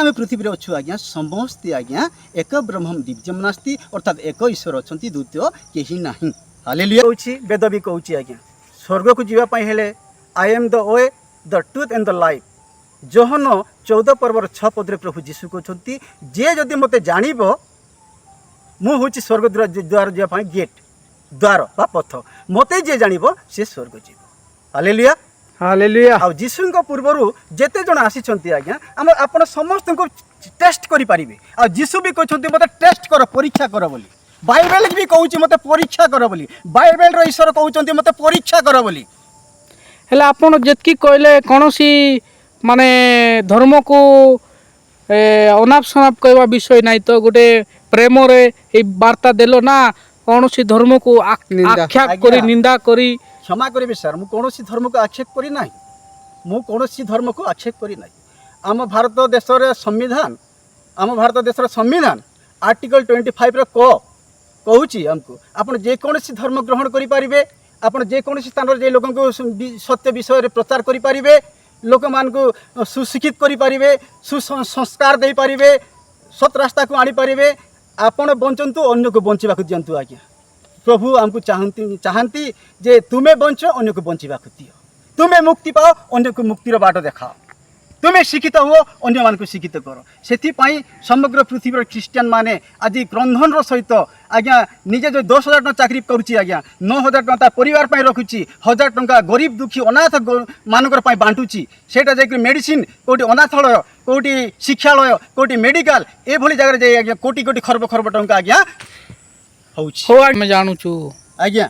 आम पृथ्वी अच्छु आज्ञा समस्ते आज्ञा एक ब्रह्म दिव्यम नास्ति अर्थात एक ईश्वर अच्छा द्वितीय कहीं ना। हालेलुया कहूँ वेद भी कहूँ आज्ञा स्वर्ग को जीवाई हेले I am the way the truth and the life. Johan 14 पर्वर 6 पदरे प्रभु जीशु कहते जे जदि मत जान मु हूँ स्वर्ग द्वार जावाई गेट द्वार बा पथ मत जे जान से स्वर्ग जीव। Hallelujah hallelujah. आ जीशु पूर्वर जेते जन आसी आज्ञा आम आप समस्त को टेस्ट करें आ जीशु भी कहते मत टेस्ट कर परीक्षा कर बोली। बाइबल भी कहूँ मत परीक्षा कर बोली। बाइबल ईश्वर कहते मत परीक्षा कर बोली। हेला आपण जेतकी कहले कौनसी माने धर्म को अनाप शनाप कहवा विषय नहीं तो गोटे प्रेम रे वार्ता देलो ना कौन सी धर्म को आक्षेप करी निंदा करी। क्षमा करेंगे सर मु कौन धर्म को आक्षेप करी ना मु कौन धर्म को आक्षेप करी ना। आम भारत देशर संविधान आम भारत देशर संविधान आर्टिकल 25 रो कहूँ आमको आप जेकोसी धर्म ग्रहण करें आप जेकोसी स्थान जे लोक सत्य विषय प्रचार करें लोक मान को सुशिक्षित करें सुसंस्कार दे पारे सत रास्ता को आनीपारे आपण बंचतु अन्य को बंचा दिंतु आज्ञा। प्रभु आमको चाहती जे तुम्हें बंच अन्य को बंचा दियो तुम्हें मुक्ति पाओ अन्य को मुक्तिर बाट देखाओ तुम्हें शिक्षित हुओ अन्य मान को शिक्षित कर से समग्र पृथ्वी ख्रीस्टियान माने आज क्रंधन सहित आज्ञा निजे जो 10,000 टଙ୍କା चाकरी करुच्ची आज्ञा 9,000 टଙ୍କା परिवार रखुची 1,000 टଙ୍କା गरीब दुखी अनाथ मानकर बांटुची सेटा जाकि मेडिसिन कोटी अनाथालय कोटी शिक्षालय कोटी मेडिकल ए भली जगह जाई आज्ञा कोटी कोटी खरब खरब टଙ୍କା आज्ञा होउची। हो मैं जानू छु आज्ञा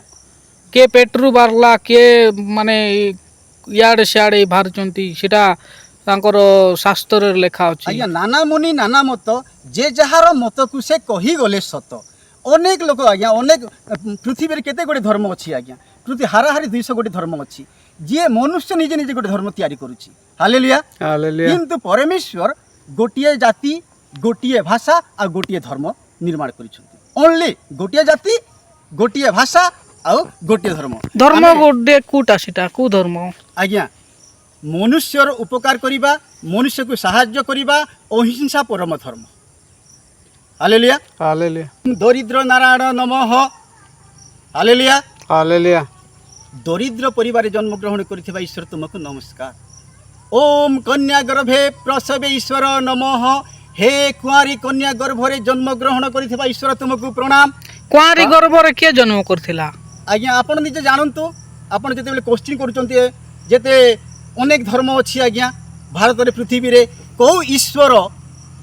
के पेट्रोल बारला के माने याडे सियाडे बाहरचंती सेटा तांकर शास्त्र लेखा अछि। आज्ञा नाना मुनि नाना मत जे जहार मत को से कही गले सत अनेक लोक आज्ञा अनेक पृथ्वी केते गोटे धर्म अच्छी आज्ञा पृथ्वी हाराहारी 200 गोटे धर्म अच्छी जी मनुष्य निजे निजे गोटे धर्म तैयारी करुच्ची। Hallelujah hallelujah. किंतु परमेश्वर गोटिए जाति गोटिए भाषा आ गोटिए धर्म निर्माण करिसथि ओनली गोटिए जाति गोटिए भाषा आ गोटिए धर्म धर्म गोटे कोटा सेटा को धर्म आज्ञा मनुष्यर उपकार करिबा मनुष्य को साहाय्य करिबा अहिंसा परम धर्म। Hallelujah hallelujah. दरिद्र नारायण नमः। Hallelujah hallelujah. दरिद्र परिवार जन्म ग्रहण करिथिबा ईश्वर तुमको नमस्कार। ओम कन्या गर्भे प्रसवे ईश्वर नमः। हे कुआरी कन्या गर्भरे जन्म ग्रहण करिथिबा ईश्वर तुमको प्रणाम। कुआरी गर्भरे के जन्म करथिला आज्ञा आपण निजे जानंतु आपण जेते क्वेश्चन करूचंती जेते अनेक धर्म अच्छी आज्ञा भारत रे पृथ्वी रे को ईश्वर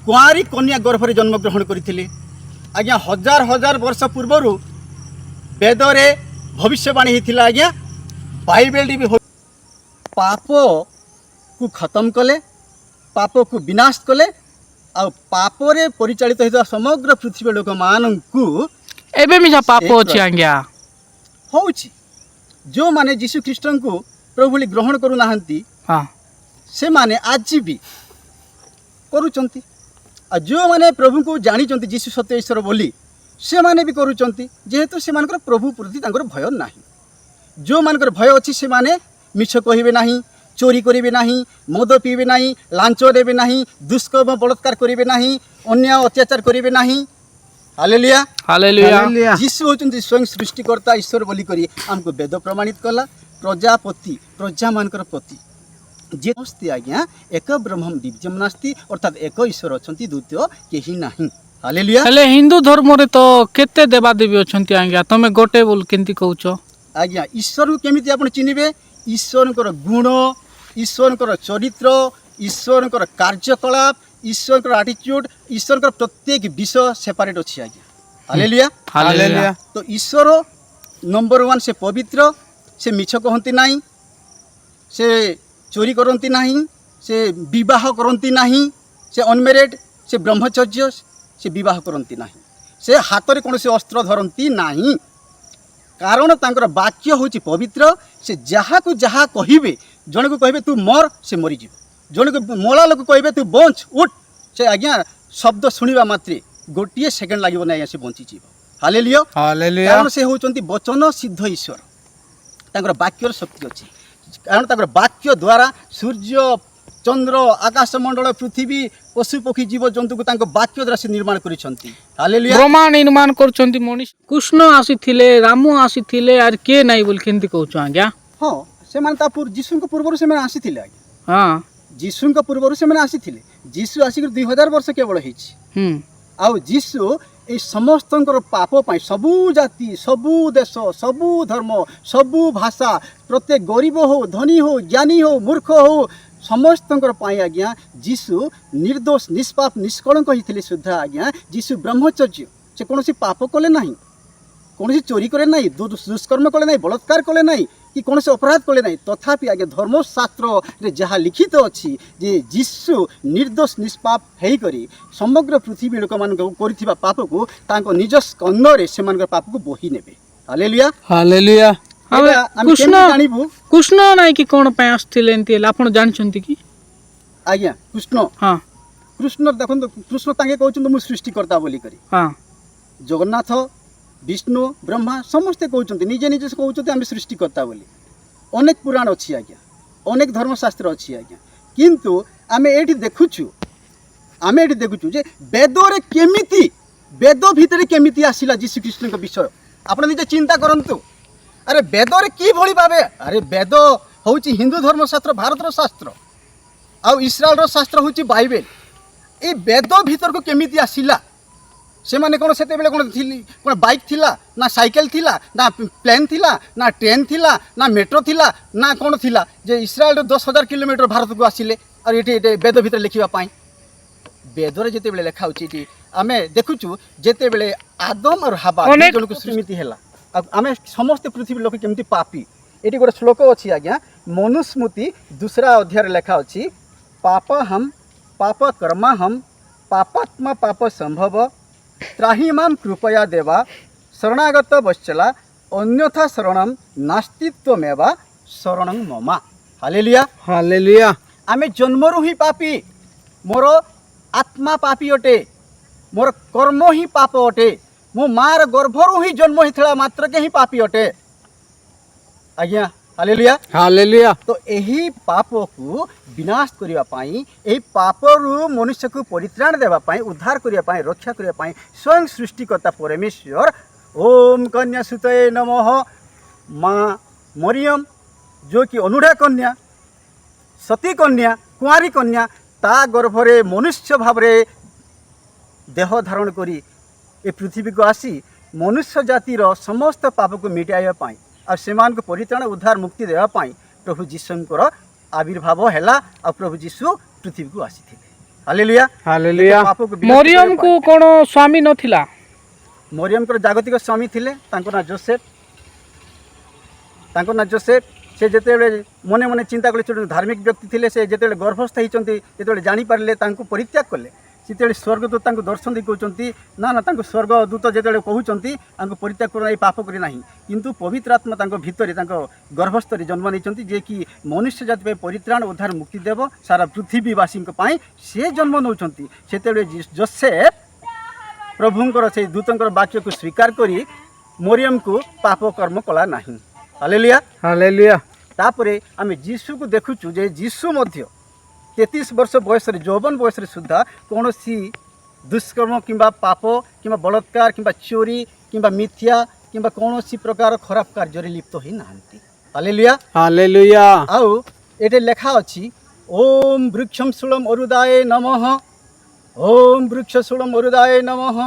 कुआरी कन्या गर्भरे जन्म ग्रहण करथिले आज्ञा हजार हजार वर्ष पूर्व वेद रे भविष्यवाणी होता आज्ञा बाइबल भी पाप को खत्म कले पाप को विनाश कले आ पाप रे परिचालित होता समग्र पृथ्वी लोक मान को एबे मिसा पाप अछि आज्ञा होउची जो माने यीशु ख्रीष्ट को प्रभु बोली ग्रहण करू नाहंती हां से माने आज भी करूचंती आ जो माने प्रभु को जानी चंती यीशु सत्य ईश्वर बोली से माने भी करूचंती जेहेतु से मानकर प्रभु प्रति तांकर भय नाही जो मानकर भय अछि से माने मिछ कहिबे नाही चोरी करिबे नाही मद पीबे नाही लांच देबे नाही दुष्कर्म बलात्कार करिबे नाही अन्याय अत्याचार करिबे नाही। Hallelujah hallelujah. यीशु होचंती स्वयं सृष्टिकर्ता ईश्वर बोली करी हमको वेद प्रमाणित कला प्रजापति प्रजा मानकर पति जे हस्ती आज्ञा एक ब्रह्म दिव्यम नास्ति अर्थात एक ईश्वर अछंती द्वितीय केही नाही। हालेलुया। हेले हिंदू धर्म रे तो केते देवा देवी अछंती आज्ञा तमे गोटे बोल केंती कहउचो आज्ञा ईश्वर को केमिति आपण चिनिबे ईश्वरकर गुण ईश्वरकर चरित्र ईश्वरकर कार्यकलाप ईश्वरकर एटीट्यूड ईश्वरकर प्रत्येक विषय सेपरेट अछि आज्ञा। Hallelujah hallelujah. तो ईश्वर नंबर 1 से पवित्र से मिछ कहती नहीं से चोरी करती नहीं से विवाह करती नहीं से अनमेरिड से ब्रह्मचर्य से विवाह करती नहीं से हाथ में कौन से अस्त्र धरती नहीं कारण तांकर वाक्य होची पवित्र से जहाँ को जहाँ कहिबे जन को कहिबे तू मर से मरीज जन को मला लोक कहिबे तू बंच उठ से आज्ञा शब्द शुणा मात्रे गोटे सेकेंड लगे ना से बंची जीव। Hallelujah hallelujah. कारण से होचंती वचन सिद्ध ईश्वर तांकर वाक्यर शक्ति अच्छी कारण तांकर वाक्य द्वारा सूर्य चंद्र आकाशमंडल पृथ्वी पशु पक्षी जीव जंतु को तांको वाक्य द्वारा से निर्माण करिसंती हालेलुया ब्रह्मा निर्माण करछंती मनीष कृष्ण आसीथिले रामू आसीथिले आर के नाही बोल केंती कहूछु आज्ञा हाँ से माने ता पूर्व जीसु को पूर्व से माने आसीथिले आज्ञा हाँ जीसु को पूर्व से माने आसीथिले जीसु आसिक 2000 वर्ष केवल हेछि आउ जीसु ए समस्तंकर पाप पाई सबू जाति सबू देश सबू धर्म सबू भाषा प्रत्येक गरीब हो धनी हो ज्ञानी हो मूर्ख हो समस्तंकर पाई आज्ञा जीसु निर्दोष निष्पाप निष्कलंक होइथिले सुद्धा आज्ञा जीसु ब्रह्मचर्य से कौन पाप कले नहीं कौन चोरी करे नहीं दुष्कर्म कले नहीं बलात्कार कले नहीं कि कौन अपराध कले नहीं तथापि आगे धर्मशास्त्र रे जहाँ लिखित अच्छी जे जीसु निर्दोष निष्पाप होकर समग्र पृथ्वी लोक मान कर पाप को तांको निज स्कंद रे सेमानकर पाप को बोही नेबे हालेलुया हालेलुया कृष्ण जानिबु कृष्ण नाही कि कोन पे आस्थिले एंती आपण जानछंती कि आज्ञा कृष्ण हां कृष्ण देखो कृष्ण तांगे कहउछन मु सृष्टिकर्ता बोली करी हां जगन्नाथ विष्णु ब्रह्मा समस्ते कहते निजे निजे कहते आम सृष्टिकर्ता बोली अनेक पुराण अच्छी आज्ञा अनेक धर्मशास्त्र अच्छी आज्ञा किंतु आम ये देखुचु जे वेदरे केमिति वेद भितर केमिति आसिला जीशु कृष्ण का विषय आपण निजे चिंता करंतु अरे वेदरे कि भली भाबे अरे वेद होउची हिंदू धर्मशास्त्र भारतर शास्त्र आउ इस्राएल शास्त्र होउची बाइबल ए वेद भितर को केमिति आसिला से माने कौन से कौन बाइक थिला ना साइकिल थिला ना प्लेन थिला ना ट्रेन थिला ना मेट्रो थिला ना कौन थिला जे इस्राएल 10,000 किलोमीटर भारत को आसिले और ये वेद भितर लिखापी वेदरे जिते बेले लेखा होची आमे देखुचु जिते बेले आदम और हवा जन को सृष्टि हैला आमे समस्त पृथ्वी लोक केमती पापी एटी गोटे श्लोक अच्छी आज्ञा मनुस्मृति दूसरा अध्याय लेखा अच्छी पाप हम पाप कर्मा हम पापात्मा पाप संभव त्राही माम कृपया देवा शरणागत वत्सला अन्यथा शरणम नास्तित्वमेवा शरणं मम हालेलुया हालेलुया आमे जन्मरु ही पापी मोर आत्मा पापी अटे मोर कर्म ही पाप अटे मो मार गर्भरु ही जन्म होता मात्र के ही पापी अटे आज्ञा हालेलुया हालेलुया तो यही पाप को विनाश करिया पाई एही पापरु मनुष्य को परित्राण देवा पाई उद्धार करिया पाई रक्षा करिया पाई स्वयं सृष्टिकर्ता परमेश्वर ओम कन्या सुतये नमः माँ मरियम जो कि अनुढ़ा कन्या सती कन्या कुंवारी कन्या ता गर्भरे मनुष्य भावरे देह धारण करी ए पृथ्वी को आसी मनुष्य जातिर समस्त पाप को मिटाइया पाई और सेमान को परित्राण उद्धार मुक्ति देवा पाई प्रभु जीशुंकर आविर्भाव हैला और प्रभु जीशु पृथ्वी को आसी हालेलुया हालेलुया मरियम को कोन स्वामी नथिला मरियम को जागतिक स्वामी थिले तांको ना जोसेफ से जेते मने मने चिंता कले धार्मिक व्यक्ति थिले से जेते गर्भस्थ होइचंती जेते जानि पारले तांको परित्याग कले जिते स्वर्गदूत तांको दर्शन दी कहउचंती ना ना तांको स्वर्गदूत जेते कहउचंती तांको परित्याग कर पाप करी नाही किंतु पवित्र आत्मा तांको भितरे तांको गर्भस्थ रे जन्म नैचंती जे कि मनुष्य जाति पे परित्राण उद्धार मुक्ति देव सारा पृथ्वीवासी पाई से जन्म नौचंती सेते जोसेफ प्रभुंकर से दूतंकर वाक्य को स्वीकार करी मरियम को पाप कर्म कला नाही हालेलुया हालेलुया तापरे आमे जीशु को देखुचु जे जीशु मध्य 33 वर्ष बयस यौवन बयस सुधा कौन दुष्कर्म किंबा पाप किंबा बलात्कार किंबा चोरी किंबा मिथ्या किंबा कौन प्रकार खराब कार्य लिप्त होई नाहंती हालेलुया हालेलुया आउ एटे लेखा अछि ओम वृक्षम शूलम अरुदाय नमः ओम वृक्ष शूलम अरुदाय नमः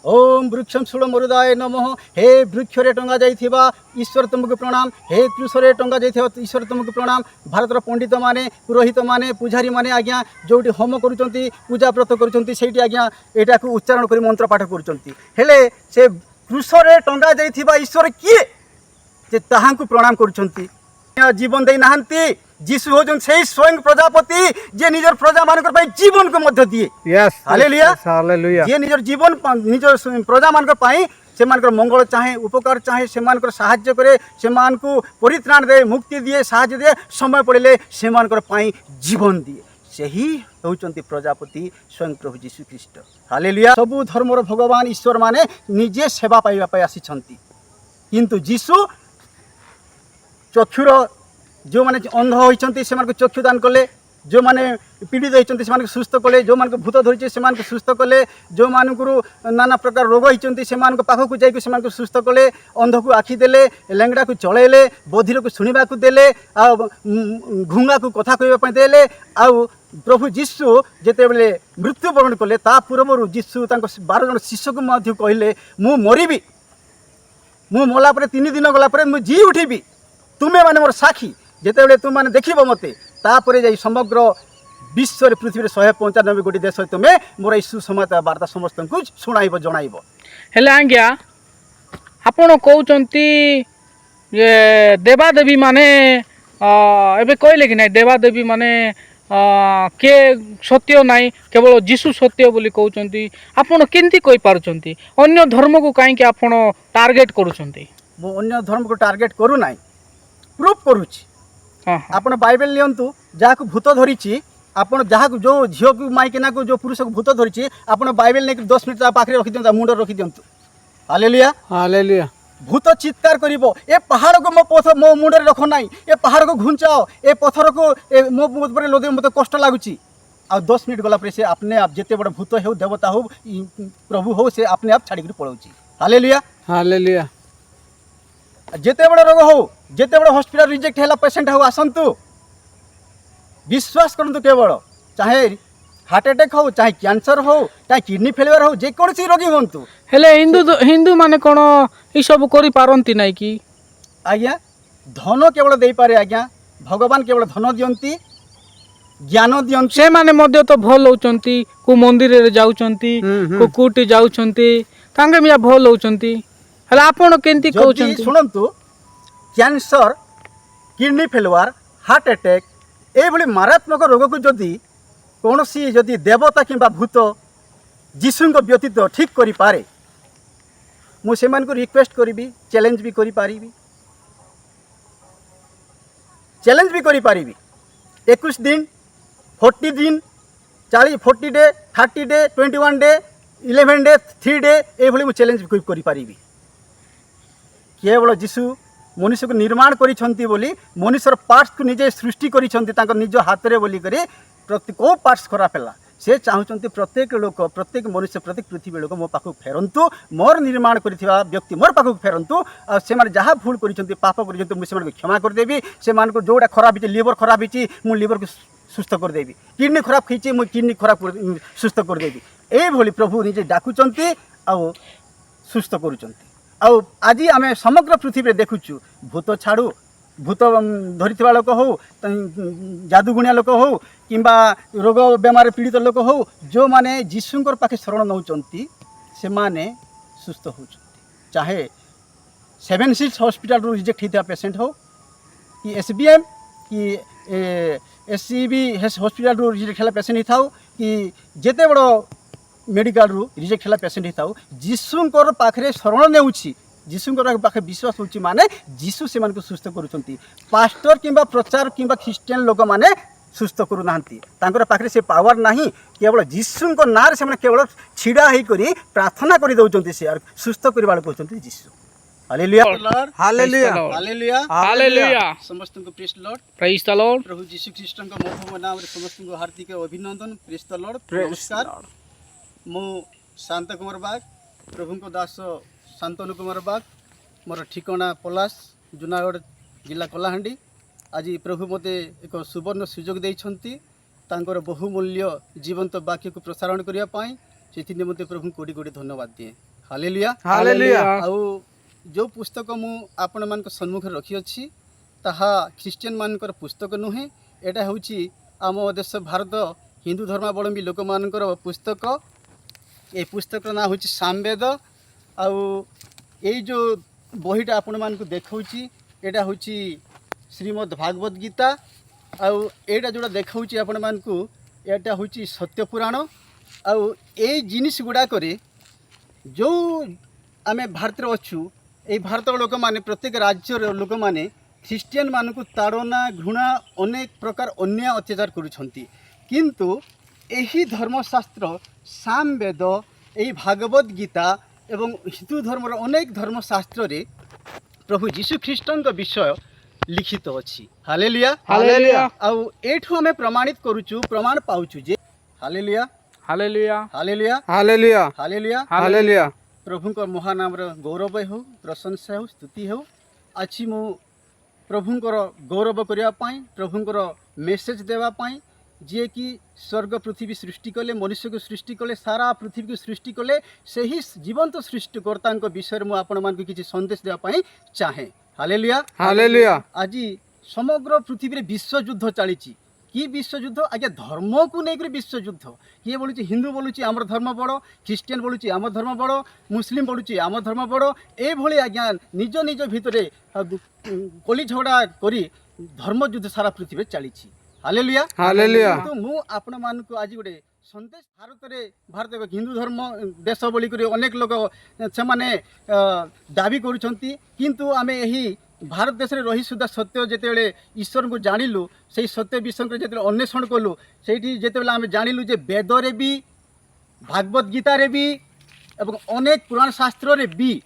ओम वृक्षम शूलम अरुदाय नमः हे वृक्षरे टंगा जाइथिबा ईश्वर तुमको प्रणाम हे कृषरे टंगा जाइथिबा ईश्वर तुमको प्रणाम भारतर पंडित माने पुरोहित माने पुजारी माने आज्ञा जोटी होम करूचंती पूजा व्रत करूचंती सेठी आज्ञा एटा को उच्चारण करी मंत्र पाठ करूचंती हेले से कृषरे टंगा जाइथिबा ईश्वर किए जे ताहांकु प्रणाम करूचंती जीवन दे नाहंती जीशु होजन सेही स्वयं प्रजापति जे निजर प्रजा मानकर पई जीवन को मध्य दिए यस हालेलुया हालेलुया जे निजर जीवन निजर प्रजा मानकर पई से मानकर मंगल चाहे उपकार चाहे से मानकर सहाय्य करे से मान को परित्राण दे मुक्ति दिए सहाय्य दे समय पड़े से मानकर पई जीवन दिए सेही होउचंती प्रजापति स्वयं प्रभु जीशु ख्रीष्ट हालेलुया सबु धर्मर भगवान ईश्वर माने निजे सेवा पाइबा पई आसीछंती किंतु जीशु चक्षुर जो माने अंध होइचंती से मानको चक्षु दान कले जो माने पीड़ित होती से सुस्थ कले, जो मान भूत धरी से सुस्थ कले, जो मानू नाना प्रकार रोग होती से पाखक जाकि सुस्थ कले, अंध को आखि देले, लेंगड़ा को चलैले, बधिर को शुणा देले, घुंगा को कथा कहवाई देले। आउ प्रभु जीशु जिते बड़े मृत्युवरण कले ता पूर्व जीशु 12 जन शिष्य को कहले मु मरबी, मु मला 3 दिन गला मु जी उठिबी, तुम्हें माने मोर साक्षी, जिते तुम मैंने देख मत तापर जा समग्र विश्व पृथ्वी 195 गोटी देश तुम्हें मोर यीशु समाचार वार्ता समस्त को शुणाइब जणाइब। हेले आज्ञा आपण कहते देवादेवी माने एबे कहले कि ना देवादेवी माने के सत्य नाई केवल जीशु सत्य बोली कहते, आपण केमती कहि पारुचंती अन्य धर्म को कहीं आपण टार्गेट करूचंती? मु अन्य धर्म को टार्गेट करू नाई, प्रूफ करूची। आपण बाइबल लियंतु जहाँ को भूत धरी, आपण जहाँ को जो झील को माइकिना को जो पुरुष को भूत धरी, आपण बाइबल नहीं 10 मिनट पाखे रखी दिखाँ मुंड रखी दिंतु। Hallelujah hallelujah. भूत चित्कार करिवो, ए पहाड़ को मो मुंडे रख नाई, ए पहाड़ को घुंचाओ, ए पत्थर को मो ऊपर लदे मत कष्ट लगुच। आ 10 मिनट गला से अपने आप जिते बड़ भूत हो देवता हो प्रभु हो से अपने आप छाड़ी पलाऊँ। Hallelujah hallelujah. जिते बड़ रोग हो, जिते बड़ हॉस्पिटल रिजेक्ट है पेसेंट हो आसतु, विश्वास करतु केवल चाहे हार्ट अटैक हो, चाहे कैंसर हो, चाहे किडनी फेलियर हो, जेकोसी रोगी हूँ। हेले हिंदू माने कोन ई सब करि पारंती नै कि? आज्ञा धन केवल दे पारे आज्ञा, भगवान केवल धन दियंती, ज्ञान दियंती। से माने मध्य तो भल होचंती, को मंदिर रे जाउचंती, को कोटी जाउचंती, तांगे मिया भल होचंती। हेले आपण केंती कहउचंती? सुनंतु cancer, kidney failure, heart attack ए भली मारात्मक रोग को जदि कौनसी जदि देवता किंबा भूत जीशु व्यतीत ठीक करि पारे, मुझे रिक्वेस्ट करी, चैलेंज भी करी पारिबी, चैलेंज भी करी पारिबी। 21 दिन, 40 दिन, 40 day, 30 day, 21 day, 11 day, 3 day ये भली चैलेंज भी करी पारिबी। केवल जीशु मनुष्य को निर्माण करिछंती बोली, मनुष्यर पार्ट्स को निजे सृष्टि करिछंती तांको निज हाथ रे बोली करी, प्रत्येक को पार्ट्स खराब है से चाहते प्रत्येक लोक, प्रत्येक मनुष्य, प्रत्येक पृथ्वी लोक मो पाखक फेरंतु, मोर निर्माण करथिबा व्यक्ति मोर पाखक फेरंतु। आ से माने जहाँ भूल करिछंती, पाप करिछंती, मु से क्षमा कर देबी। से मान को जोड़ा खराब हिची, लिवर खराब हिची, मु लिवर को सुस्थ कर देबी। किडनी खराब खीची, मु किडनी खराब सुस्थ कर देबी। ए भली प्रभु निजे डाकुचंती आ सुस्थ करूचंती। आ आज आम समग्र पृथ्वी देखुचु भूत छाड़ू, भूत धरी लोक हो, जादूगुणिया लोक हो, किंबा रोग बेमार पीड़ित लोक हो, जो माने जीशुंकर पाखे शरण नौचंती से माने सुस्थ होचंती। चाहे 7 सिक्स हॉस्पिटल रू रिजेक्ट होता पेसेंट हो, कि SBM कि SCB हॉस्पिटल रू रिजेक्ट है पेसेंट ही थाउ, कि जेते बड़ मेडिकल रू रिजेक्ट है पेसेंट ही थाउ, जीशुंकर पाखे शरण नेउछि, जीशुंकर पाखे विश्वास होची माने जीशु से मानक सुस्थ करूचंती। पास्टर किंबा प्रचार किंबा ख्रिस्टियन लोक माने सुस्थ करू नाहंती, तांकर पाखे से पावर नाही, केवल जीशुंकर नार से माने केवल छिड़ा हेई करी प्रार्थना करि दउचंती, से सुस्थ करिवाळ कहउचंती Jishu. Hallelujah hallelujah hallelujah hallelujah. समस्त को praise lord, praise the lord. प्रभु जीशु ख्रीष्ट का मधुर नाम रे समस्त को हार्दिक अभिनंदन। प्रेज द लॉर्ड, नमस्कार। मु शांत कुमार बाग, प्रभु को दास शांतनु कुमार बाग, मोर ठिकाना पलास, जूनागढ़ जिला कलाहांडी। आज प्रभु मते एक सुवर्ण सुजोग देइछंती, तांकर बहुमूल्य जीवंत वाक्य को प्रसारण करिया पाई, सेति निमंते प्रभु कोडी कोडी धन्यवाद दिए। Hallelujah hallelujah. आउ जो पुस्तक मु आपण मान सम्मुख रखी अछि ताहा ख्रिस्टियन मानकर पुस्तक नुहे, एटा होछि आम देश भारत हिंदू धर्मावलंबी लोक मानकर पुस्तक। ए पुस्तक ना होछि सामवेद। आउ ये जो बहीटा आपण मान को देखौछि एटा होछि श्रीमद् भागवत गीता। आउ एटा जोड़ा देखौछि आपण मान को एटा होछि सत्य पुराण। आउ ए जिनिस गुडा करे जो आमे भारत रे अछु, ए भारत लोक माने प्रत्येक राज्य लोक माने ख्रिस्टियन मान को ताड़ना, घृणा, अनेक प्रकार अन्याय अत्याचार करुछंती, किंतु एही धर्मशास्त्र सामवेद, एही भागवत गीता एवं हिंदू धर्मर अनेक धर्मशास्त्र रे प्रभु जीशु ख्रीष्टन विषय लिखित अछि। हालेलुया। हालेलुया आउ एठू हमें प्रमाणित करूछु, प्रमाण पाउछु जे hallelujah hallelujah hallelujah hallelujah hallelujah hallelujah प्रभुंकर महानाम गौरव हो, प्रशंसा हो, स्तुति हो। आज मु प्रभुंकर गौरव करने, प्रभुंकर मेसेज देवाई, जी कि स्वर्ग पृथ्वी सृष्टि कले, मनुष्य को सृष्टि कले, सारा पृथ्वी को सृष्टि कले, से ही जीवंत सृष्टिकर्ता विषय में आपण मान किसी संदेश देवाई चाहे। हालेलुया हालेलुया आज समग्र पृथ्वी विश्व युद्ध चली। कि विश्व युद्ध आज्ञा धर्म को लेकर विश्व युद्ध। किए बोलूँ हिंदू बोलूँ आम धर्म बड़, ख्रीस्टियान बोलूँ आम धर्म बड़, मुस्लिम बोलूँ आम धर्म बड़, ये आज्ञा निज निज भितर कली झगड़ा करी धर्म युद्ध सारा पृथ्वी चली। हालेलुया हालेलुया तो मु आपण मान को आज गोटे संदेश भारत एक हिंदू धर्म देश बोलिक अनेक लोग से दाबी करुँच, किंतु आमे यही भारत देश में रही सुधा सत्य जिते ईश्वर को जानिलु, से सत्य विषय को जो अन्वेषण कलु, से आम जानिलु जे वेदरे भी, भागवत गीतार भी एवं अनेक पुराण शास्त्र रे भी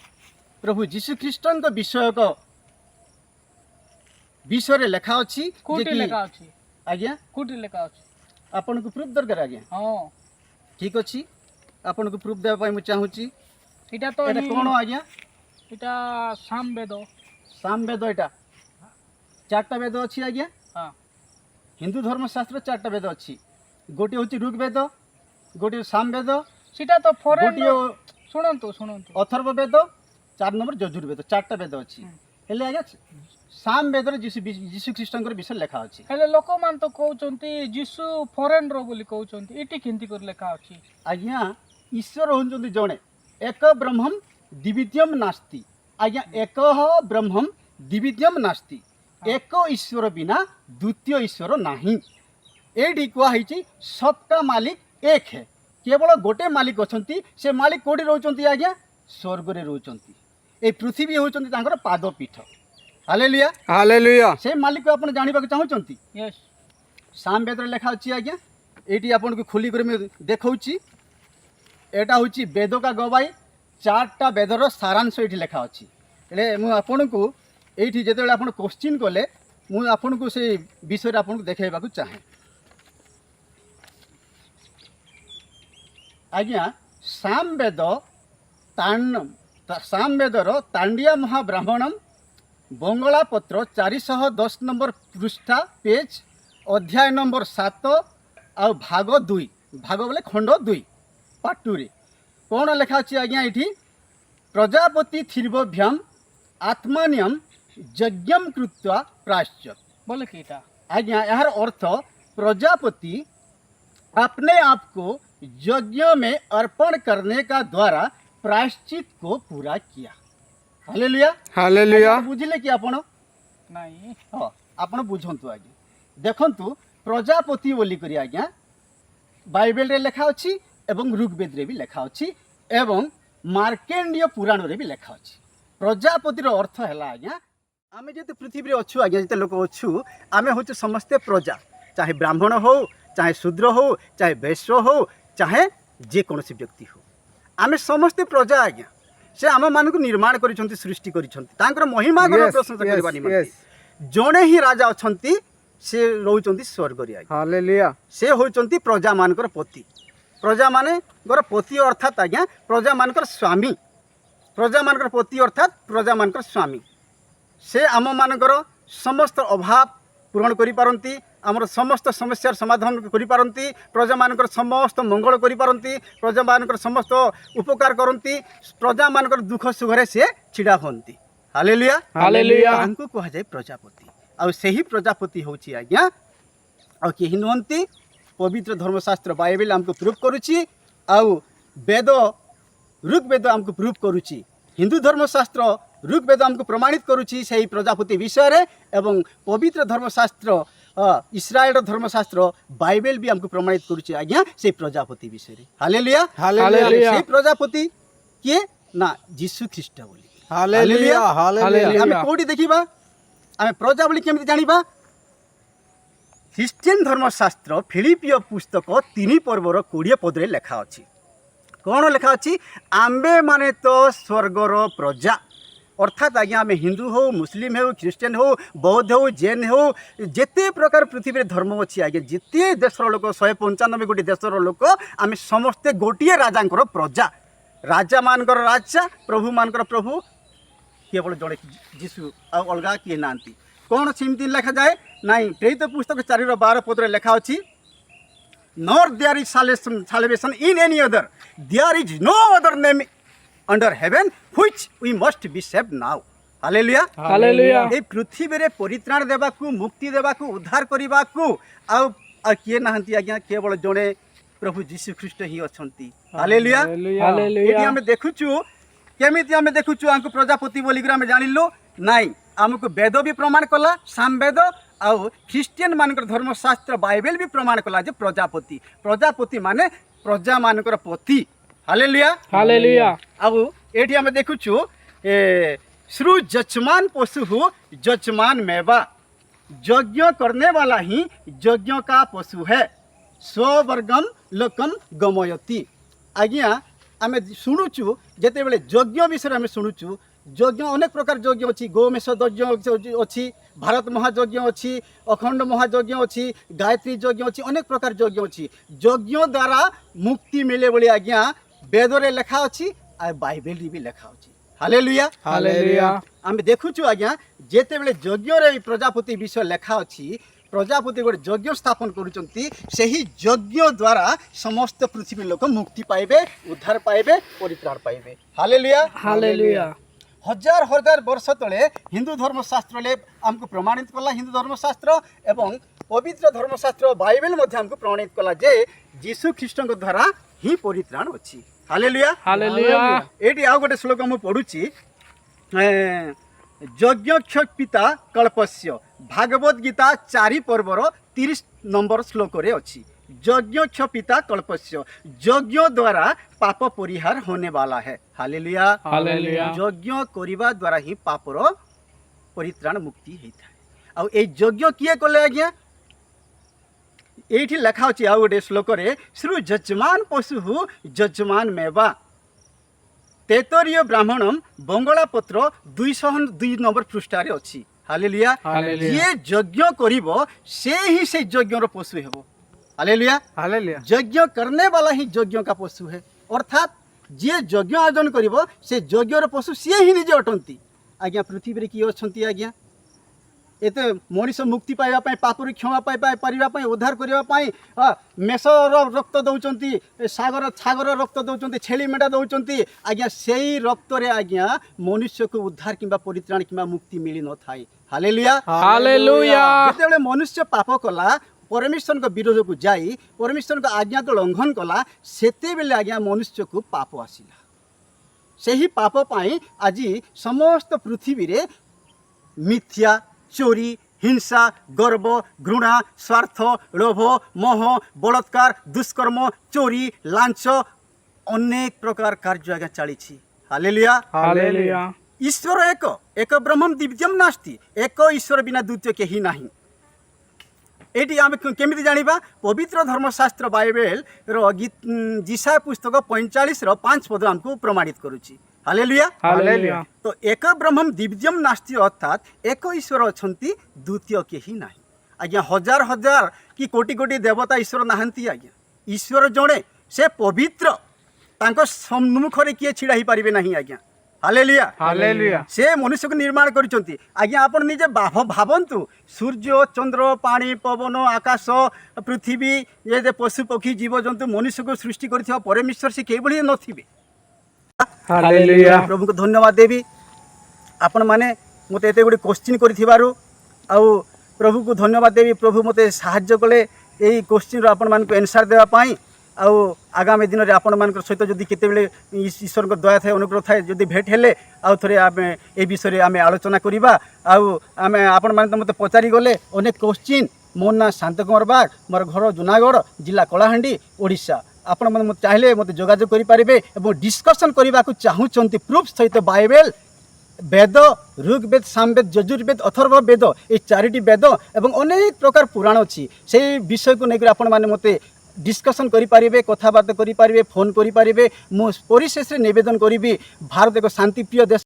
प्रभु जीशु ख्रीष्टन विषय लेखा अच्छी। आज्ञा आपन को प्रूफ दरकार आज्ञा। हाँ ठीक अच्छी, आपन को प्रूफ देवाई मुझे चाहूँगी। इटा तो एटा कौन आज्ञा? इटा सामवेद। सामवेद एटा चारटा वेद अच्छी आज्ञा। हाँ हिंदू धर्मशास्त्र चारटा वेद अच्छी। गोटे हूँ ऋग्वेद, गोटे सामवेद, सीटा तो फॉरेन गोटे सुनंतु सुनंतु अथर्ववेद, 4 नंबर यजुर्वेद, चारटा वेद अच्छी। हेले आज्ञा सामवेद जीशु ख्रीष्टन विषय लेखा अच्छी। हेले लोक मान तो कहउचंती जीसु फॉरेन रो बोली कहउचंती, इटी किंती कर लेखा अछि? आज्ञा ईश्वर होचंती जणे, एक ब्रह्मम द्वितीयम नास्ति। आज्ञा एक ब्रह्मम द्वितीयम नास्ति, एक ईश्वर बिना द्वितीय ईश्वर नहीं। एडी कहुई सबका मालिक एक है, केवल गोटे मालिक अच्छी। से मालिक कोठी रोचंती आज्ञा? स्वर्ग रे रोचंती। ए पृथ्वी होचंती तांकर पादपीठ। हालेलुया हालेलुया से मालिक को आपण जानिबा चाहूचंती? यस सामवेद लेखा अच्छी आज्ञा। एटी आपन को खोली कर मैं देखौची। एटा होची वेद का गवाही, 4टा वेदर सारांश ये लेखा अच्छी। एले मु आपन को एठी जेतेबेले आपन क्वेश्चन कले, मु आपन को से विषय आपन को देखाइबा को चाहे। आज्ञा सामवेदर तांडिया महाब्राह्मणम बंगला पत्र 410 नंबर पृष्ठा पेज, अध्याय नंबर 7 आ भाग 2, भाग बोले खंड 2 पार्ट 2 रे कौन लेखा अच्छी आज्ञा? ये प्रजापति थिर्भ्याम आत्मान्यम यज्ञम कृत्वा प्रायश्चित बोले कीटा आज्ञा। यार अर्थ प्रजापति अपने आप को यज्ञ में अर्पण करने का द्वारा प्रायश्चित को पूरा किया। हालेलुया हालेलुया बुझिले कि आपण? नहीं हाँ आपण बुझंतु आज्ञा। देखंतु प्रजापति बोली करी आज्ञा बाइबल रे लेखा अच्छी, एवं ऋग्वेद रे भी लेखा अच्छी, एवं मार्केंडीय पुराण रे भी लेखा अच्छी। प्रजापतिर अर्थ है आज्ञा आमे जेते पृथ्वी अच्छु आज्ञा, जेते लोक अच्छु आमे होचे समस्ते प्रजा, चाहे ब्राह्मण हो, चाहे शूद्र हो, चाहे वैश्य हो, चाहे जेकोसी व्यक्ति हो, आमे समस्ते प्रजा आज्ञा। से आम मान को निर्माण करिसंती, सृष्टि करिसंती, तांकर महिमा कर प्रशंसा करबा निमंते जणे ही राजा अछंती, से रहउचंती स्वर्ग रे आज्ञा। हालेलुया से होचंती प्रजा मानकर पति। प्रजा माने गर पति अर्थात आज्ञा प्रजा मानकर स्वामी। प्रजा मानकर पति अर्थात प्रजा मानकर स्वामी। से आम मानकर समस्त अभाव पूरण करि पारंती, आमर समस्त समस्यार समाधान करि पारंती, प्रजा मानकर समस्त मंगल करि पारंती, प्रजा मानकर समस्त उपकार करंती, प्रजा मानकर दुख सुखरे से छिड़ा होंती। हालेलुया हालेलुया हमको कहा जाए प्रजापति। आ सही प्रजापति होची आज्ञा आ केही नहंती। पवित्र धर्मशास्त्र बाइबल हमको प्रूफ करुची, आउ वेद ऋग्वेद हमको प्रूफ करुची, हिंदू धर्मशास्त्र ऋग्वेद हमको प्रमाणित करुची सही प्रजापति विषय रे, एवं पवित्र धर्मशास्त्र इस्राएल धर्मशास्त्र बाइबल भी हमको प्रमाणित करुची आज्ञा से प्रजापति विषय रे। हालेलुया हालेलुया से प्रजापति किए ना जीशु ख्रीस्ट बोली। हालेलुया हालेलुया आमे कोडी देखिबा, आमे प्रजा बोली केमति जानिबा? ख्रीस्टियन धर्मशास्त्र फिलिपिय पुस्तक 3 पर्वर 20 पद लेखा अच्छी। कौन लेखा अच्छी? आम्बे माने तो स्वर्गर प्रजा, अर्थात आज्ञा आम हिंदू हो मुस्लिम हो ख्रीस्टियन हो बौद्ध हो जैन हो जिते प्रकार पृथ्वी धर्म अच्छी आज्ञा जिते देशर लोक 195 गोटी देशर लोक आम समस्ते गोटे राजा प्रजा राजा मानकर राजा प्रभु मानकर प्रभु केवल जड़े जीशु आ अलगा किए ना कौन सेमती लिखा जाए नाई प्रेरित पुस्तक 4:12 पद लिखा अच्छी nor there is salvation in any other there is no other name under heaven which we must be saved now hallelujah hallelujah ए पृथ्वी रे परित्राण देबाकू मुक्ति देबाकू उद्धार करिबाकू आ किए नाहंती आज्ञा केवल जड़े प्रभु जीशु ख्रीस्ट ही अछंती हालेलुया हालेलुया एटी हम देखुचु केमिति हम देखुचु आंको प्रजापति बोली हम जानिलु नाई आमको वेद भी प्रमाण कला सामवेद आउ ख्रीस्टियन मानकर धर्मशास्त्र बाइबल भी प्रमाण कला जे प्रजापति प्रजापति माने प्रजा मानकर पति हालेलुया हालेलुया आउ एठी हम देखुचु श्रु जजमान पशु हो जजमान मेवा यज्ञ करने वाला ही यज्ञ का पशु है स्ववर्गम लोकम गमयति आज्ञा आम शुणुचु जिते बड़े यज्ञ विषय आम शुणुचु यज्ञ अनेक प्रकार यज्ञ अच्छी गोमेश यज्ञ अच्छी भारत महायज्ञ अच्छी अखंड महायज्ञ अच्छी गायत्री यज्ञ अच्छी अनेक प्रकार यज्ञ अच्छी यज्ञ द्वारा मुक्ति मिले बोली आज्ञा वेदरे लेखा अच्छी आ बाइबल भी लेखा अच्छी हालेलुया हालेलुया आम देखुचु आज्ञा जेते बेले यज्ञ रे प्रजापति विषय लेखा अच्छी प्रजापति गोटे यज्ञ स्थापन करुचंती सेही यज्ञ द्वारा समस्त पृथ्वी लोक मुक्ति पाइबे उद्धार पाइबे परित्राण पाइबे हालेलुया हालेलुया हजार हजार वर्ष तले हिंदू धर्मशास्त्र ले हमको प्रमाणित कला हिंदू धर्मशास्त्र एवं पवित्र धर्मशास्त्र बाइबल मध्य हमको प्रमाणित कला जे जीशु ख्रीस्ट द्वारा ही परित्राण अछि हालेलुया हालेलुया एटी आउ गोटे श्लोक मु पढुची यज्ञ पिता कल्पस्य भागवत गीता 4 पर्वर 30 नंबर श्लोक रे अछि यज्ञ पिता कल्पस्य यज्ञ द्वारा पाप परिहार होने वाला है हालेलुया हालेलुया यज्ञ करिबा द्वारा ही पापर परित्राण मुक्ति होता है ए यज्ञ किए कले आज्ञा एठी लेखा अछि आउ गोटे श्लोक रे श्रु जजमान पशु जजमान मेवा तेतरीय ब्राह्मणम बंगला पत्र 202 नंबर पृष्ठारे अछि हालेलुया हालेलुया ये यज्ञ करिवो से ही से यज्ञ रो पशु हेबो हालेलुया हालेलुया यज्ञ करने वाला ही यज्ञ का पशु है अर्थात जे यज्ञ आयोजन करिवो से यज्ञ रो पशु से ही निजे अटंती आज्ञा पृथ्वी रे की अछंती आज्ञा एते मनुष्य मुक्ति पाइबा पई पापरु क्षमा पाइबा परिबा पई उद्धार करिबा पई मेषर रक्त दउचंती सागर छागर रक्त दउचंती छेली मेढा दउचंती आज्ञा सेही रक्त रे आज्ञा मनुष्य को उद्धार किंबा परित्राण किंबा मुक्ति मिली न थाई हालेलुया हालेलुया जेतेबेले मनुष्य पाप कला परमेश्वर को विरोध को जाई परमेश्वर को आज्ञा को लंघन कला सेते बेले आज्ञा मनुष्य को पाप आसिला सेही पाप पाई आज समस्त पृथ्वी रे मिथ्या चोरी हिंसा गर्व घृणा स्वार्थ लोभ मोह बलात्कार दुष्कर्म चोरी लांच अनेक प्रकार कार्य आज्ञा चली हालेलुया हालेलुया ईश्वर एक एक ब्रह्मम दिव्यम नास्ति एक ईश्वर बिना द्वितीय केही नाही एटी आम केमिति जानिबा पवित्र धर्मशास्त्र बाइबल रो जिसा पुस्तक 45 रो 5 पद हमको प्रमाणित करूची हालेलुया हालेलुया तो एक ब्रह्मम दिव्यम नास्ति अर्थात एक ईश्वर अछंती द्वितीय केही नाही आज्ञा हजार हजार कि कोटि कोटि देवता ईश्वर नाहंती आज्ञा ईश्वर जणे से पवित्र तांको सम्मुख रे किए छिड़ा ही पारिबे नाही आज्ञा हालेलुया हालेलुया से मनुष्य को निर्माण करिसंती आज्ञा आपण निजे भावंतु सूर्य चंद्र पानी पवन आकाश पृथ्वी ये जे पशु पक्षी जीव जंतु मनुष्य को सृष्टि करथिबा परमेश्वर से केइ बळी नथिबे हालेलुया प्रभु को धन्यवाद देवी आपण माने मते एते गुडी क्वेश्चन करथिबारु आ प्रभु को धन्यवाद देवी प्रभु मते सहाय्य कले एई क्वेश्चन रो आपण मान को आंसर देबा पाई आउ आगामी दिन में आपण मान सहित जदि केतेबेले ईश्वर को दया थाए अनुग्रह थाए जदि भेट हेले आउ थरे आमे ए विषय रे आमे आलोचना करिबा आउ आमे आपण मान मते पचारि गले अनेक क्वेश्चन मोर ना शांत कुमार बाग मोर घर जूनागढ़ जिला कलाहांडी ओडिशा आपण मन चाहिले मते जोगाजोग करि पारिबे एवं डिस्कशन करबा को चाहूचंती प्रूफ सहित बाइबल वेद ऋग्वेद सामवेद यजुर्वेद अथर्ववेद ए चारिटी वेद एवं अनेक प्रकार पुराण अछि से विषय को नेकर आपण माने मते डिस्कशन करि पारिबे कथाबार्ता करि पारिबे फोन करि पारिबे मु परिशेष निवेदन करिबी भारत एक शांतिप्रिय देश